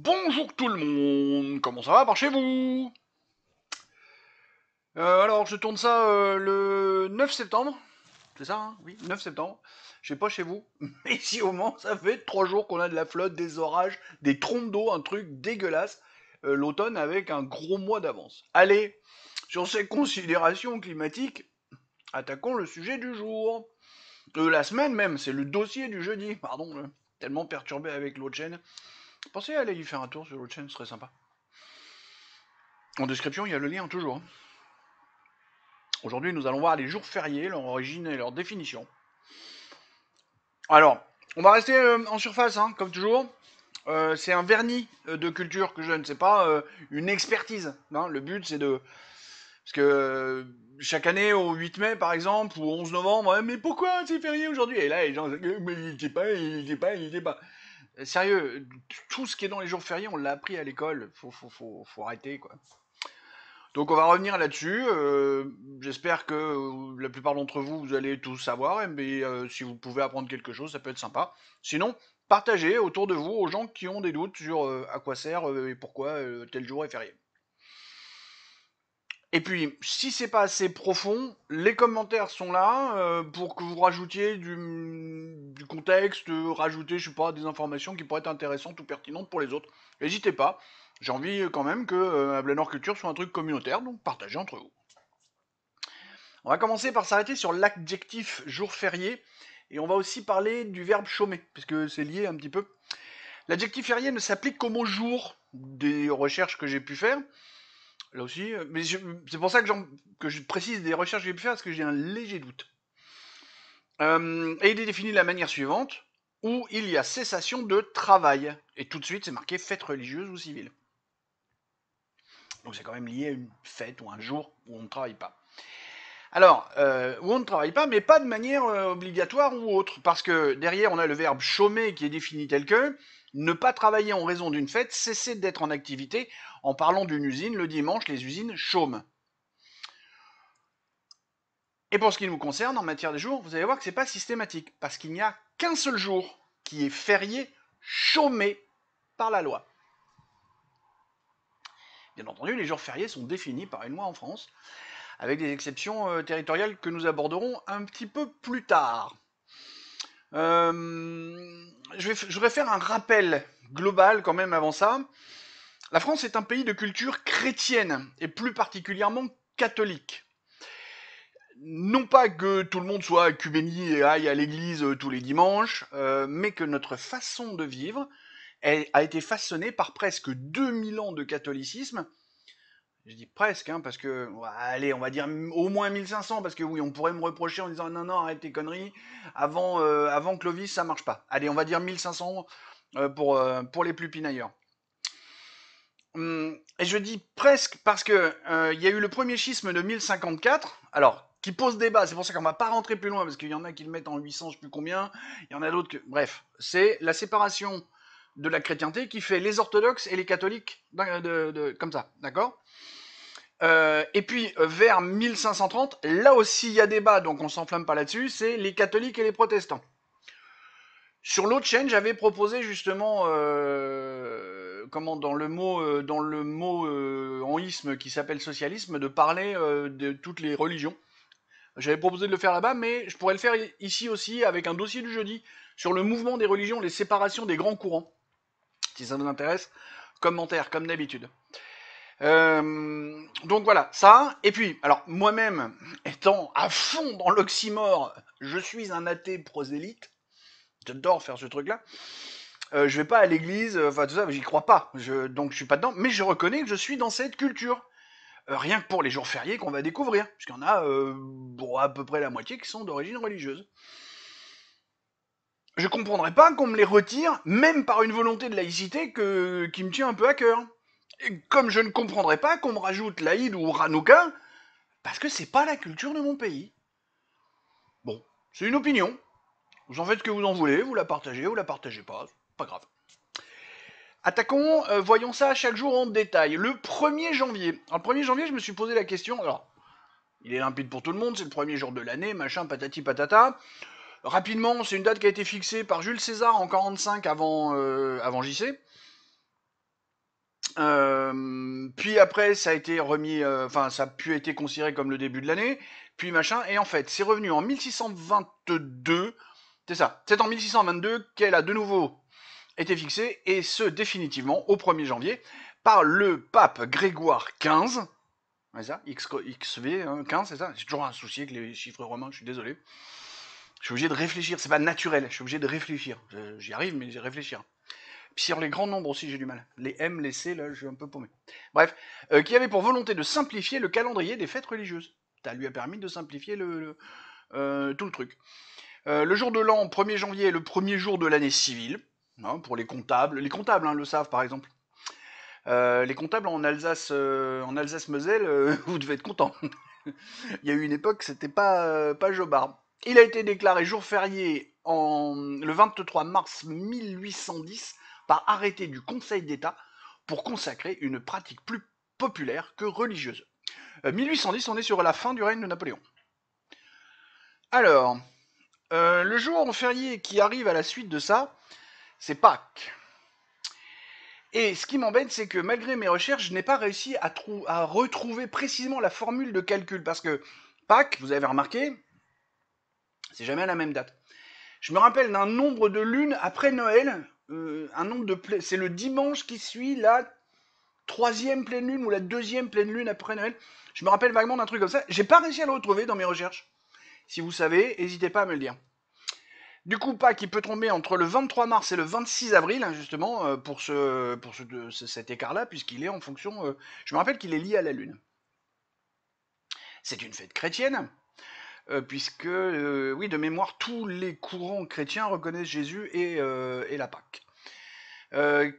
Bonjour tout le monde, comment ça va par chez vous? Alors je tourne ça le 9 septembre, c'est ça hein? Oui, 9 septembre. Je sais pas chez vous, mais ici au Mans, ça fait 3 jours qu'on a de la flotte, des orages, des trompes d'eau, un truc dégueulasse. L'automne avec un gros mois d'avance. Allez, sur ces considérations climatiques, attaquons le sujet du jour. De la semaine même, c'est le dossier du jeudi, pardon, tellement perturbé avec l'autre chaîne. Pensez à aller y faire un tour sur l'autre chaîne, ce serait sympa. En description, il y a le lien toujours. Aujourd'hui, nous allons voir les jours fériés, leur origine et leur définition. Alors, on va rester en surface, hein, comme toujours. C'est un vernis de culture que je donne, c'est pas une expertise. Hein. Le but, c'est de... Parce que chaque année, au 8 mai, par exemple, ou au 11 novembre, ouais, mais pourquoi c'est férié aujourd'hui? Et là, les gens disent, mais il était pas, il était pas, il était pas. Sérieux, tout ce qui est dans les jours fériés, on l'a appris à l'école. Faut arrêter, quoi. Donc on va revenir là-dessus. J'espère que la plupart d'entre vous, vous allez tout savoir. Mais si vous pouvez apprendre quelque chose, ça peut être sympa. Sinon, partagez autour de vous aux gens qui ont des doutes sur à quoi sert et pourquoi tel jour est férié. Et puis, si c'est pas assez profond, les commentaires sont là pour que vous rajoutiez du contexte, rajouter, je sais pas, des informations qui pourraient être intéressantes ou pertinentes pour les autres. N'hésitez pas. J'ai envie quand même que Blenor Culture soit un truc communautaire, donc partagez entre vous. On va commencer par s'arrêter sur l'adjectif jour férié, et on va aussi parler du verbe chômer, puisque c'est lié un petit peu. L'adjectif férié ne s'applique qu'au mot jour des recherches que j'ai pu faire. Là aussi, mais c'est pour ça que je précise des recherches que j'ai pu faire, parce que j'ai un léger doute. Et il est défini de la manière suivante, où il y a cessation de travail. Et tout de suite, c'est marqué fête religieuse ou civile. Donc c'est quand même lié à une fête ou un jour où on ne travaille pas. Alors, où on ne travaille pas, mais pas de manière obligatoire ou autre, parce que derrière on a le verbe chômer qui est défini tel que ne pas travailler en raison d'une fête, cesser d'être en activité. En parlant d'une usine, le dimanche, les usines chôment. Et pour ce qui nous concerne, en matière de jours, vous allez voir que c'est pas systématique, parce qu'il n'y a qu'un seul jour qui est férié, chômé par la loi. Bien entendu, les jours fériés sont définis par une loi en France, avec des exceptions territoriales que nous aborderons un petit peu plus tard. Je voudrais faire un rappel global quand même avant ça. La France est un pays de culture chrétienne, et plus particulièrement catholique. Non pas que tout le monde soit œcuménie et aille à l'église tous les dimanches, mais que notre façon de vivre a été façonnée par presque 2000 ans de catholicisme. Je dis presque, hein, parce que, allez, on va dire au moins 1500, parce que oui, on pourrait me reprocher en disant non, non, arrête tes conneries, avant Clovis, ça marche pas. Allez, on va dire 1500 pour les plus pinailleurs. Et je dis presque parce que il y a eu le premier schisme de 1054, alors qui pose débat, c'est pour ça qu'on va pas rentrer plus loin, parce qu'il y en a qui le mettent en 800, je sais plus combien, il y en a d'autres que... Bref, c'est la séparation de la chrétienté qui fait les orthodoxes et les catholiques comme ça, d'accord. Et puis vers 1530, là aussi il y a débat, donc on s'enflamme pas là-dessus, c'est les catholiques et les protestants. Sur l'autre chaîne, j'avais proposé justement, comment dans le mot en isme qui s'appelle socialisme, de parler de toutes les religions. J'avais proposé de le faire là-bas, mais je pourrais le faire ici aussi avec un dossier du jeudi sur le mouvement des religions, les séparations des grands courants. Si ça vous intéresse, commentaire comme d'habitude. Donc voilà, ça. Et puis, alors moi-même, étant à fond dans l'oxymore, je suis un athée prosélyte. J'adore faire ce truc-là. Je vais pas à l'église, enfin tout ça, j'y crois pas. Donc je suis pas dedans, mais je reconnais que je suis dans cette culture. Rien que pour les jours fériés qu'on va découvrir, puisqu'il y en a bon, à peu près la moitié qui sont d'origine religieuse. Je comprendrais pas qu'on me les retire, même par une volonté de laïcité qui me tient un peu à cœur. Et comme je ne comprendrais pas qu'on me rajoute l'Aïd ou Hanouka, parce que c'est pas la culture de mon pays. Bon, c'est une opinion. Vous en faites ce que vous en voulez, vous la partagez pas, pas grave. Attaquons, voyons ça chaque jour en détail. Le 1er janvier. Alors, le 1er janvier, je me suis posé la question. Alors, il est limpide pour tout le monde, c'est le premier jour de l'année, machin, patati patata. Rapidement, c'est une date qui a été fixée par Jules César en 45 avant JC. Puis après, ça a été remis, enfin, ça a pu être considéré comme le début de l'année, puis machin, et en fait, c'est revenu en 1622, c'est ça, c'est en 1622 qu'elle a de nouveau été fixée, et ce, définitivement, au 1er janvier, par le pape Grégoire XV, c'est ça, XV, hein, 15, c'est ça, j'ai toujours un souci avec les chiffres romains, je suis désolé. Je suis obligé de réfléchir, c'est pas naturel, je suis obligé de réfléchir. J'y arrive, mais j'ai réfléchir. Puis sur les grands nombres aussi, j'ai du mal. Les M, les C, là, je suis un peu paumé. Bref, qui avait pour volonté de simplifier le calendrier des fêtes religieuses. Ça lui a permis de simplifier tout le truc. Le jour de l'an, 1er janvier, est le premier jour de l'année civile, hein, pour les comptables. Les comptables le savent, par exemple. Les comptables en Alsace-Moselle, vous devez être contents. Il y a eu une époque, c'était pas jobard. Il a été déclaré jour férié le 23 mars 1810 par arrêté du Conseil d'État pour consacrer une pratique plus populaire que religieuse. 1810, on est sur la fin du règne de Napoléon. Alors, le jour férié qui arrive à la suite de ça, c'est Pâques. Et ce qui m'embête, c'est que malgré mes recherches, je n'ai pas réussi à retrouver précisément la formule de calcul. Parce que Pâques, vous avez remarqué, c'est jamais à la même date. Je me rappelle d'un nombre de lunes après Noël, c'est le dimanche qui suit la 3e pleine lune ou la 2e pleine lune après Noël. Je me rappelle vaguement d'un truc comme ça. J'ai pas réussi à le retrouver dans mes recherches. Si vous savez, n'hésitez pas à me le dire. Du coup, Pâques, il peut tomber entre le 23 mars et le 26 avril, hein, justement, pour cet écart-là, puisqu'il est en fonction... je me rappelle qu'il est lié à la Lune. C'est une fête chrétienne, puisque, oui, de mémoire, tous les courants chrétiens reconnaissent Jésus et la Pâque.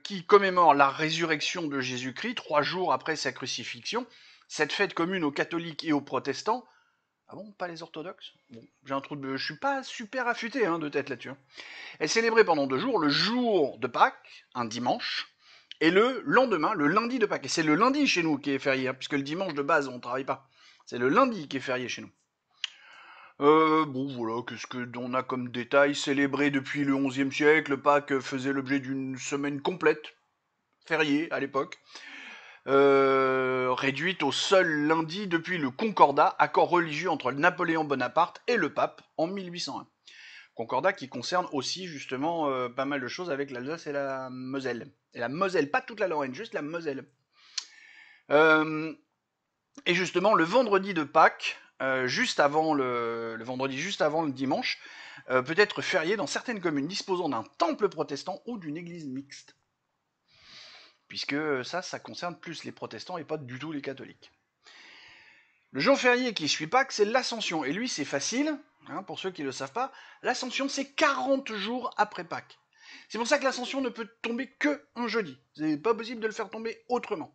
Qui commémore la résurrection de Jésus-Christ 3 jours après sa crucifixion. Cette fête commune aux catholiques et aux protestants. Ah bon, pas les orthodoxes? Bon, j'ai un trou de... Je suis pas super affûté de tête là-dessus. Elle est célébrée pendant 2 jours, le jour de Pâques, un dimanche, et le lendemain, le lundi de Pâques. Et c'est le lundi chez nous qui est férié, puisque le dimanche de base, on ne travaille pas. C'est le lundi qui est férié chez nous. Bon voilà, qu'est-ce qu'on a comme détail? Célébré depuis le XIe siècle, Pâques faisait l'objet d'une semaine complète, fériée à l'époque, réduite au seul lundi depuis le Concordat, accord religieux entre Napoléon Bonaparte et le pape en 1801. Concordat qui concerne aussi justement pas mal de choses avec l'Alsace et la Moselle. Et la Moselle, pas toute la Lorraine, juste la Moselle. Et justement, le vendredi de Pâques, juste avant le vendredi juste avant le dimanche, peut être férié dans certaines communes disposant d'un temple protestant ou d'une église mixte. Puisque ça concerne plus les protestants et pas du tout les catholiques. Le jour férié qui suit Pâques, c'est l'Ascension. Et lui, c'est facile, pour ceux qui ne le savent pas. L'Ascension, c'est 40 jours après Pâques. C'est pour ça que l'Ascension ne peut tomber que un jeudi. C'est pas possible de le faire tomber autrement.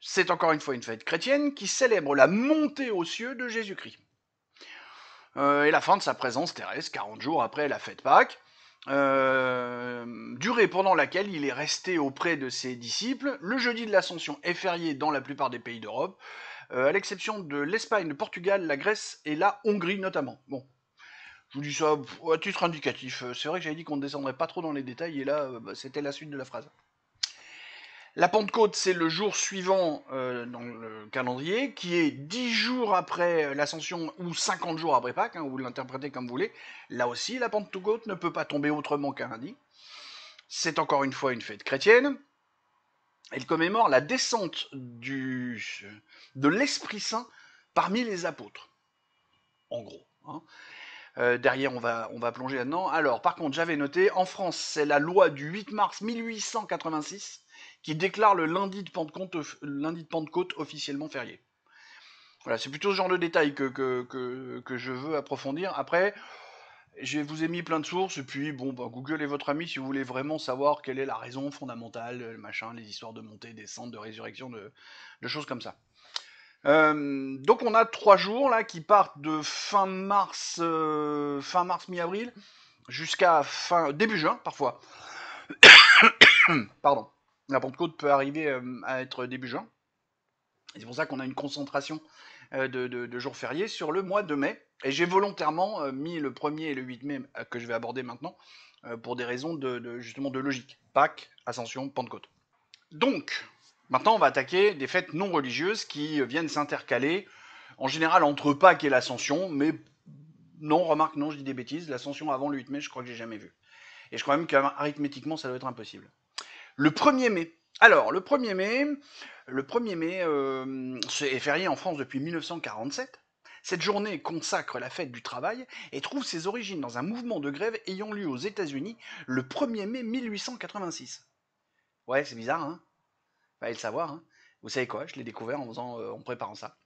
C'est encore une fois une fête chrétienne qui célèbre la montée aux cieux de Jésus-Christ. Et la fin de sa présence terrestre, 40 jours après la fête Pâques. Durée pendant laquelle il est resté auprès de ses disciples. Le jeudi de l'Ascension est férié dans la plupart des pays d'Europe, à l'exception de l'Espagne, le Portugal, la Grèce et la Hongrie notamment. Bon, je vous dis ça à titre indicatif. C'est vrai que j'avais dit qu'on ne descendrait pas trop dans les détails, et là, c'était la suite de la phrase. La Pentecôte, c'est le jour suivant dans le calendrier, qui est 10 jours après l'Ascension ou 50 jours après Pâques, vous l'interprétez comme vous voulez. Là aussi, la Pentecôte ne peut pas tomber autrement qu'un lundi. C'est encore une fois une fête chrétienne. Elle commémore la descente de l'Esprit Saint parmi les apôtres. En gros. Derrière, on va plonger là-dedans. Alors, par contre, j'avais noté, en France, c'est la loi du 8 mars 1886 qui déclare le lundi de Pentecôte officiellement férié. Voilà, c'est plutôt ce genre de détails que je veux approfondir. Après, je vous ai mis plein de sources, et puis bon, Google est votre ami si vous voulez vraiment savoir quelle est la raison fondamentale, machin, les histoires de montée, descente, de résurrection, de choses comme ça. Donc on a 3 jours là qui partent de fin mars mi-avril jusqu'à début juin parfois. Pardon. La Pentecôte peut arriver à être début juin. Et c'est pour ça qu'on a une concentration de jours fériés sur le mois de mai. Et j'ai volontairement mis le 1er et le 8 mai que je vais aborder maintenant pour des raisons justement de logique. Pâques, Ascension, Pentecôte. Donc, maintenant, on va attaquer des fêtes non religieuses qui viennent s'intercaler, en général entre Pâques et l'Ascension, mais non, remarque, non, je dis des bêtises, l'Ascension avant le 8 mai, je crois que j'ai jamais vu. Et je crois même qu'arithmétiquement, ça doit être impossible. Le 1er mai. Alors, le 1er mai est férié en France depuis 1947. Cette journée consacre la fête du travail et trouve ses origines dans un mouvement de grève ayant lieu aux États-Unis le 1er mai 1886. Ouais, c'est bizarre, hein? Fallait le savoir, hein? Vous savez quoi? Je l'ai découvert en préparant ça.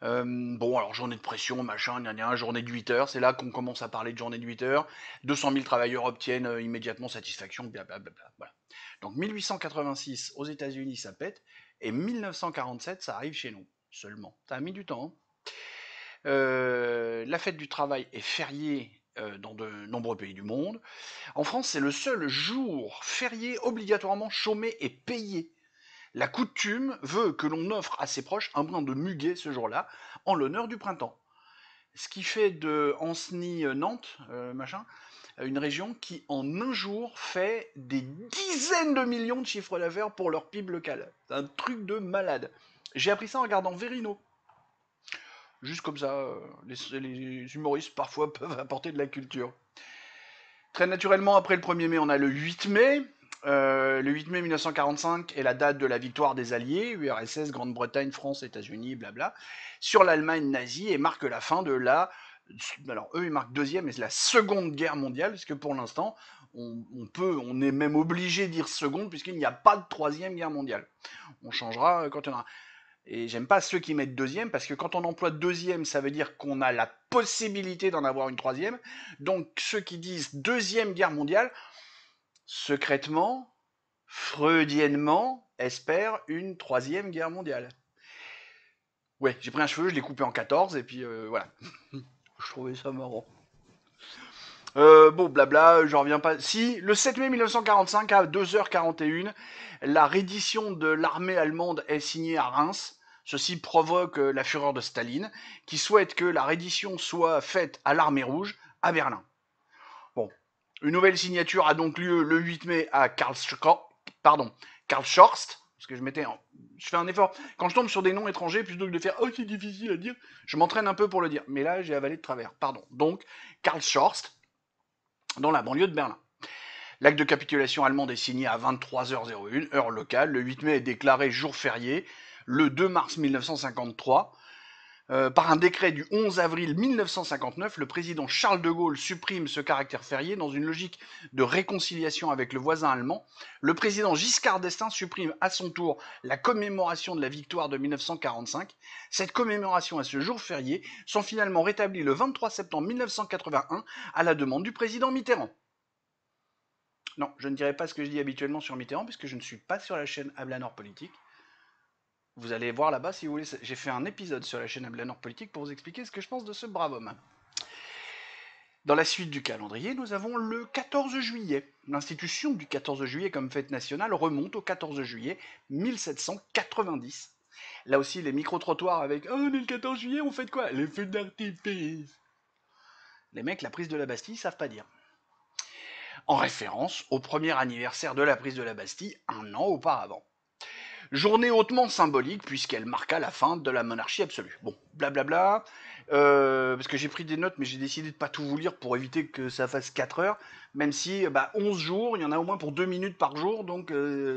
Bon, alors journée de pression, machin, gna gna, journée de 8 heures, c'est là qu'on commence à parler de journée de 8 heures. 200 000 travailleurs obtiennent immédiatement satisfaction, blablabla. Voilà. Donc 1886 aux États-Unis, ça pète, et 1947, ça arrive chez nous seulement. Ça a mis du temps. Hein. La fête du travail est fériée dans de nombreux pays du monde. En France, c'est le seul jour férié obligatoirement chômé et payé. La coutume veut que l'on offre à ses proches un brin de muguet ce jour-là, en l'honneur du printemps. Ce qui fait de Ancenis-Nantes, machin, une région qui en un jour fait des dizaines de millions de chiffres d'affaires pour leur PIB local. C'est un truc de malade. J'ai appris ça en regardant Verino. Juste comme ça, les humoristes parfois peuvent apporter de la culture. Très naturellement, après le 1er mai, on a le 8 mai. Le 8 mai 1945 est la date de la victoire des Alliés, URSS, Grande-Bretagne, France, États-Unis, blabla, sur l'Allemagne nazie et marque la fin de la. Alors eux, ils marquent deuxième, mais c'est la Seconde Guerre mondiale, parce que pour l'instant, on est même obligé de dire seconde, puisqu'il n'y a pas de troisième guerre mondiale. On changera quand on aura. Et j'aime pas ceux qui mettent deuxième, parce que quand on emploie deuxième, ça veut dire qu'on a la possibilité d'en avoir une troisième. Donc ceux qui disent deuxième guerre mondiale, secrètement, freudiennement, espèrent une troisième guerre mondiale. Ouais, j'ai pris un cheveu, je l'ai coupé en 14, et puis voilà. Je trouvais ça marrant. Bon, blabla, je reviens pas. Si, le 7 mai 1945, à 2h41, la reddition de l'armée allemande est signée à Reims. Ceci provoque la fureur de Staline, qui souhaite que la reddition soit faite à l'armée rouge, à Berlin. Bon, une nouvelle signature a donc lieu le 8 mai à Karlshorst, parce que je fais un effort. Quand je tombe sur des noms étrangers, plutôt que de faire « Oh, c'est difficile à dire », je m'entraîne un peu pour le dire. Mais là, j'ai avalé de travers, pardon. Donc, Karlshorst, dans la banlieue de Berlin. L'acte de capitulation allemande est signé à 23h01, heure locale. Le 8 mai est déclaré jour férié. Le 2 mars 1953, par un décret du 11 avril 1959, le président Charles de Gaulle supprime ce caractère férié dans une logique de réconciliation avec le voisin allemand. Le président Giscard d'Estaing supprime à son tour la commémoration de la victoire de 1945. Cette commémoration et ce jour férié sont finalement rétablis le 23 septembre 1981 à la demande du président Mitterrand. Non, je ne dirai pas ce que je dis habituellement sur Mitterrand, puisque je ne suis pas sur la chaîne Ablanor Politique. Vous allez voir là-bas si vous voulez. J'ai fait un épisode sur la chaîne Ablanor Politique pour vous expliquer ce que je pense de ce brave homme. Dans la suite du calendrier, nous avons le 14 juillet. L'institution du 14 juillet comme fête nationale remonte au 14 juillet 1790. Là aussi, les micro-trottoirs avec « Oh, on est le 14 juillet, on fait quoi ?» Les feux d'artifice. Les mecs, la prise de la Bastille, savent pas dire. En référence au premier anniversaire de la prise de la Bastille, un an auparavant. Journée hautement symbolique puisqu'elle marqua la fin de la monarchie absolue. Bon, blablabla, parce que j'ai pris des notes mais j'ai décidé de pas tout vous lire pour éviter que ça fasse 4 heures, même si 11 jours, il y en a au moins pour 2 minutes par jour, donc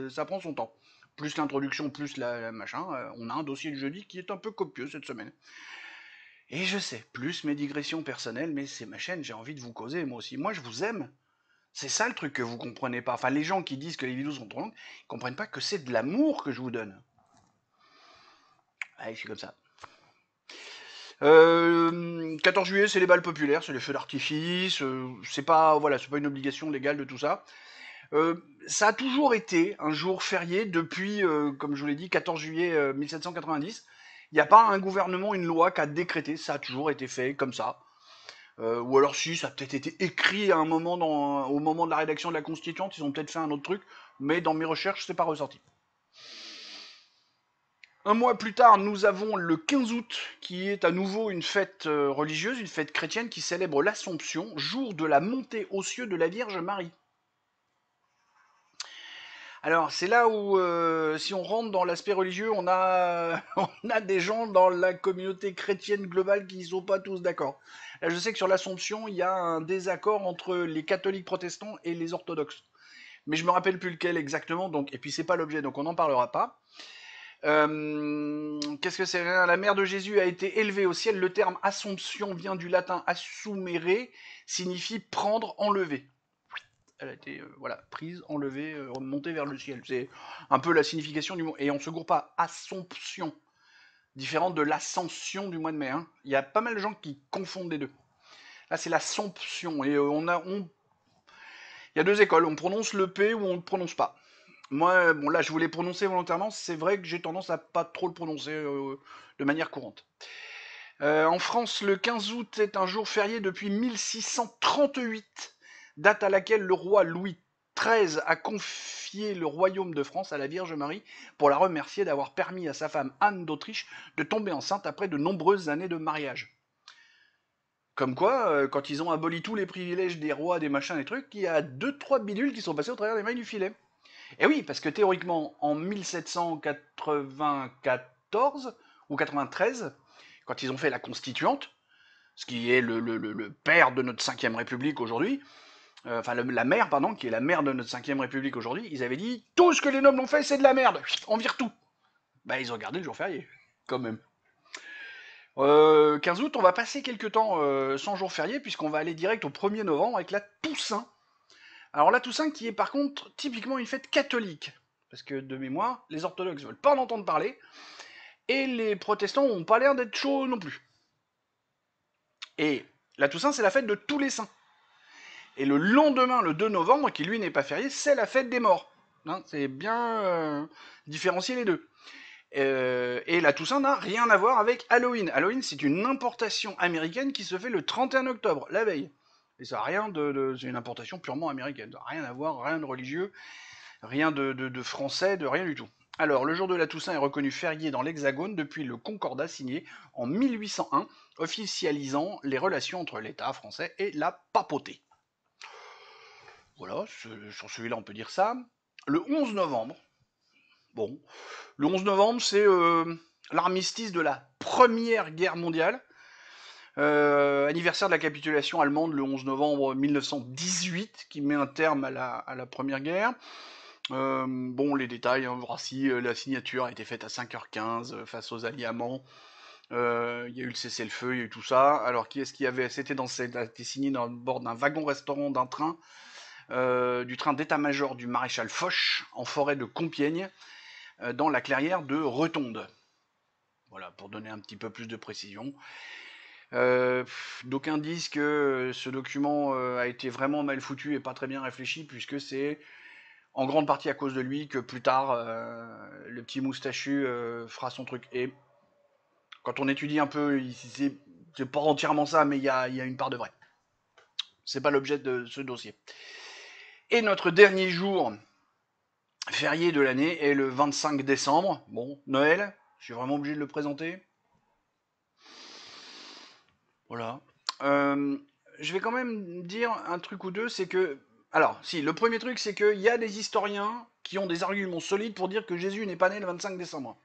ça prend son temps. Plus l'introduction, plus la machin, on a un dossier de jeudi qui est un peu copieux cette semaine. Et je sais, plus mes digressions personnelles, mais c'est ma chaîne, j'ai envie de vous causer moi aussi. Moi je vous aime. C'est ça le truc que vous comprenez pas. Enfin, les gens qui disent que les vidéos sont trop longues, ils comprennent pas que c'est de l'amour que je vous donne. Allez, je suis comme ça. 14 juillet, c'est les balles populaires, c'est les feux d'artifice. C'est pas, voilà, c'est pas une obligation légale de tout ça. Ça a toujours été un jour férié depuis, comme je vous l'ai dit, 14 juillet 1790. Il n'y a pas un gouvernement, une loi qui a décrété. Ça a toujours été fait comme ça. Ou alors si, ça a peut-être été écrit à un moment au moment de la rédaction de la Constituante, ils ont peut-être fait un autre truc, mais dans mes recherches, c'est pas ressorti. Un mois plus tard, nous avons le 15 août, qui est à nouveau une fête religieuse, une fête chrétienne qui célèbre l'Assomption, jour de la montée aux cieux de la Vierge Marie. Alors, c'est là où, si on rentre dans l'aspect religieux, on a, on a des gens dans la communauté chrétienne globale qui ne sont pas tous d'accord. Là, je sais que sur l'Assomption, il y a un désaccord entre les catholiques protestants et les orthodoxes. Mais je me rappelle plus lequel exactement, donc, et puis c'est pas l'objet, donc on n'en parlera pas. Qu'est-ce que c'est? La mère de Jésus a été élevée au ciel. Le terme Assomption vient du latin assumere, signifie prendre, enlever. Elle a été voilà, prise, enlevée, montée vers le ciel. C'est un peu la signification du mot. Et on ne se gourre pas. Assomption, différente de l'ascension du mois de mai. Hein. Il y a pas mal de gens qui confondent les deux. Là, c'est l'assomption. Et il y a deux écoles. On prononce le P ou on ne le prononce pas. Moi, bon là, je voulais prononcer volontairement. C'est vrai que j'ai tendance à pas trop le prononcer de manière courante. En France, le 15 août est un jour férié depuis 1638, date à laquelle le roi Louis XIII a confié le royaume de France à la Vierge Marie pour la remercier d'avoir permis à sa femme Anne d'Autriche de tomber enceinte après de nombreuses années de mariage. Comme quoi, quand ils ont aboli tous les privilèges des rois, des machins, des trucs, il y a 2-3 bidules qui sont passés au travers des mailles du filet. Et oui, parce que théoriquement, en 1794 ou 93, quand ils ont fait la Constituante, ce qui est le père de notre 5ème République aujourd'hui, enfin la mère, pardon, qui est la mère de notre 5ème République aujourd'hui, ils avaient dit tout ce que les nobles ont fait, c'est de la merde, on vire tout. Bah, ils ont gardé le jour férié, quand même. 15 août, on va passer quelques temps sans jour férié, puisqu'on va aller direct au 1er novembre avec la Toussaint. Alors la Toussaint qui est par contre typiquement une fête catholique, parce que de mémoire, les orthodoxes veulent pas en entendre parler, et les protestants ont pas l'air d'être chauds non plus. Et la Toussaint, c'est la fête de tous les saints. Et le lendemain, le 2 novembre, qui lui n'est pas férié, c'est la fête des morts. Hein, c'est bien différencier les deux. Et la Toussaint n'a rien à voir avec Halloween. Halloween, c'est une importation américaine qui se fait le 31 octobre, la veille. Et ça n'a rien c'est une importation purement américaine. Ça n'a rien à voir, rien de religieux, rien de français, de rien du tout. Alors, le jour de la Toussaint est reconnu férié dans l'Hexagone depuis le Concordat signé en 1801, officialisant les relations entre l'État français et la papauté. Voilà, sur celui-là on peut dire ça. Le 11 novembre, bon, le 11 novembre c'est l'armistice de la Première Guerre mondiale. Anniversaire de la capitulation allemande le 11 novembre 1918, qui met un terme à la Première Guerre. Bon, les détails, hein, voici, la signature a été faite à 5h15 face aux alliés allemands. Il y a eu le cessez-le-feu, il y a eu tout ça. Alors, qui est-ce qu'il y avait? C'était signé dans le bord d'un wagon-restaurant d'un train, du train d'état-major du maréchal Foch, en forêt de Compiègne, dans la clairière de Retonde. Voilà, pour donner un petit peu plus de précision. D'aucuns disent que ce document a été vraiment mal foutu et pas très bien réfléchi, puisque c'est en grande partie à cause de lui que plus tard, le petit moustachu fera son truc. Et quand on étudie un peu, c'est pas entièrement ça, mais il y a une part de vrai. C'est pas l'objet de ce dossier. Et notre dernier jour férié de l'année est le 25 décembre. Bon, Noël, je suis vraiment obligé de le présenter. Voilà. Je vais quand même dire un truc ou deux, c'est que... Alors, si, le premier truc, c'est qu'il y a des historiens qui ont des arguments solides pour dire que Jésus n'est pas né le 25 décembre.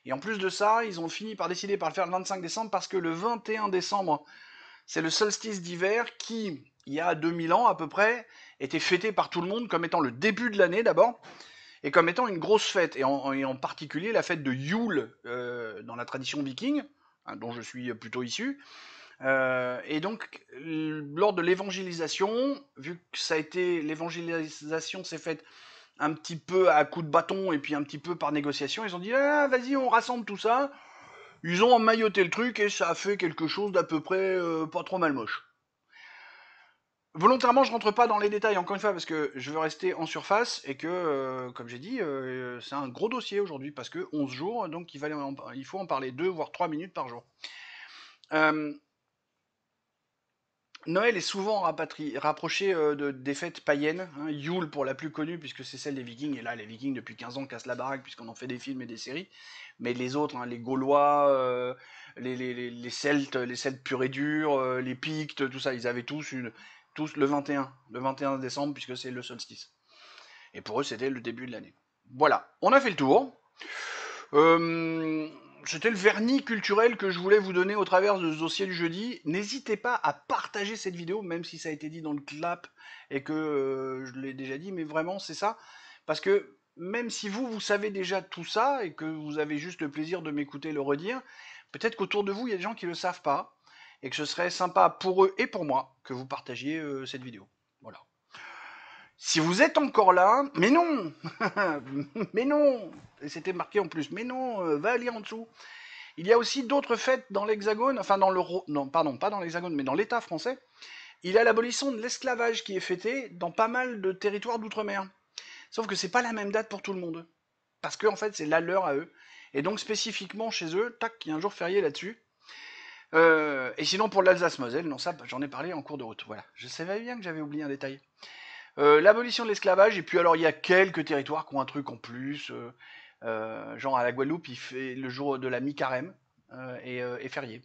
Et en plus de ça, ils ont fini par décider par le faire le 25 décembre parce que le 21 décembre, c'est le solstice d'hiver qui, il y a 2000 ans à peu près, était fêté par tout le monde comme étant le début de l'année d'abord, et comme étant une grosse fête, et en particulier la fête de Yule dans la tradition viking, hein, dont je suis plutôt issu. Et donc, lors de l'évangélisation, vu que ça a été l'évangélisation s'est faite un petit peu à coups de bâton et puis un petit peu par négociation, ils ont dit ah, vas-y, on rassemble tout ça. Ils ont emmailloté le truc et ça a fait quelque chose d'à peu près pas trop mal moche. Volontairement, je rentre pas dans les détails encore une fois parce que je veux rester en surface et que, comme j'ai dit, c'est un gros dossier aujourd'hui parce que 11 jours, donc il faut en parler 2 voire 3 minutes par jour. Noël est souvent rapproché des fêtes païennes, hein, Yule pour la plus connue puisque c'est celle des Vikings, et là les Vikings depuis 15 ans cassent la baraque puisqu'on en fait des films et des séries, mais les autres, hein, les Gaulois, les Celtes purs et durs, les Pictes, tout ça, ils avaient tous le 21 décembre puisque c'est le solstice. Et pour eux, c'était le début de l'année. Voilà, on a fait le tour. C'était le vernis culturel que je voulais vous donner au travers de ce dossier du jeudi. N'hésitez pas à partager cette vidéo, même si ça a été dit dans le clap et que je l'ai déjà dit, mais vraiment c'est ça. Parce que même si vous savez déjà tout ça et que vous avez juste le plaisir de m'écouter le redire, peut-être qu'autour de vous, il y a des gens qui ne le savent pas et que ce serait sympa pour eux et pour moi que vous partagiez cette vidéo. Voilà. Si vous êtes encore là, mais non, mais non, et c'était marqué en plus, mais non, va lire en dessous. Il y a aussi d'autres fêtes dans l'Hexagone, enfin dans le, non, pardon, pas dans l'Hexagone, mais dans l'État français. Il y a l'abolition de l'esclavage qui est fêtée dans pas mal de territoires d'outre-mer. Sauf que c'est pas la même date pour tout le monde, parce que en fait c'est la leur à eux. Et donc spécifiquement chez eux, tac, il y a un jour férié là-dessus. Et sinon pour l'Alsace-Moselle, non ça, j'en ai parlé en cours de route. Voilà, je savais bien que j'avais oublié un détail. L'abolition de l'esclavage, et puis alors il y a quelques territoires qui ont un truc en plus, genre à la Guadeloupe, il fait le jour de la mi-carême et férié.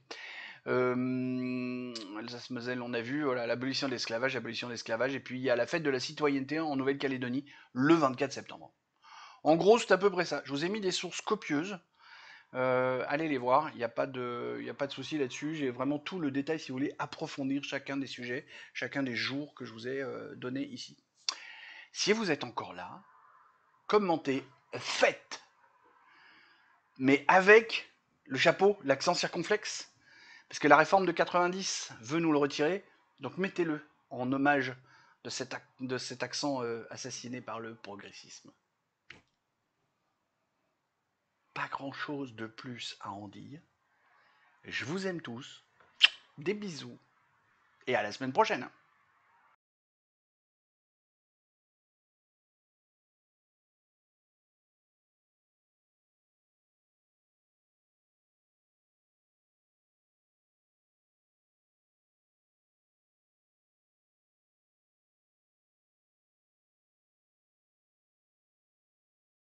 Alsace-Moselle, on a vu, voilà, l'abolition de l'esclavage, et puis il y a la fête de la citoyenneté en Nouvelle-Calédonie, le 24 septembre. En gros, c'est à peu près ça. Je vous ai mis des sources copieuses. Allez les voir, il n'y a pas de souci là-dessus. J'ai vraiment tout le détail si vous voulez approfondir chacun des sujets, chacun des jours que je vous ai donnés ici. Si vous êtes encore là, commentez, faites, mais avec le chapeau, l'accent circonflexe, parce que la réforme de 90 veut nous le retirer, donc mettez-le en hommage de cet accent assassiné par le progressisme. Pas grand-chose de plus à en dire. Je vous aime tous, des bisous, et à la semaine prochaine.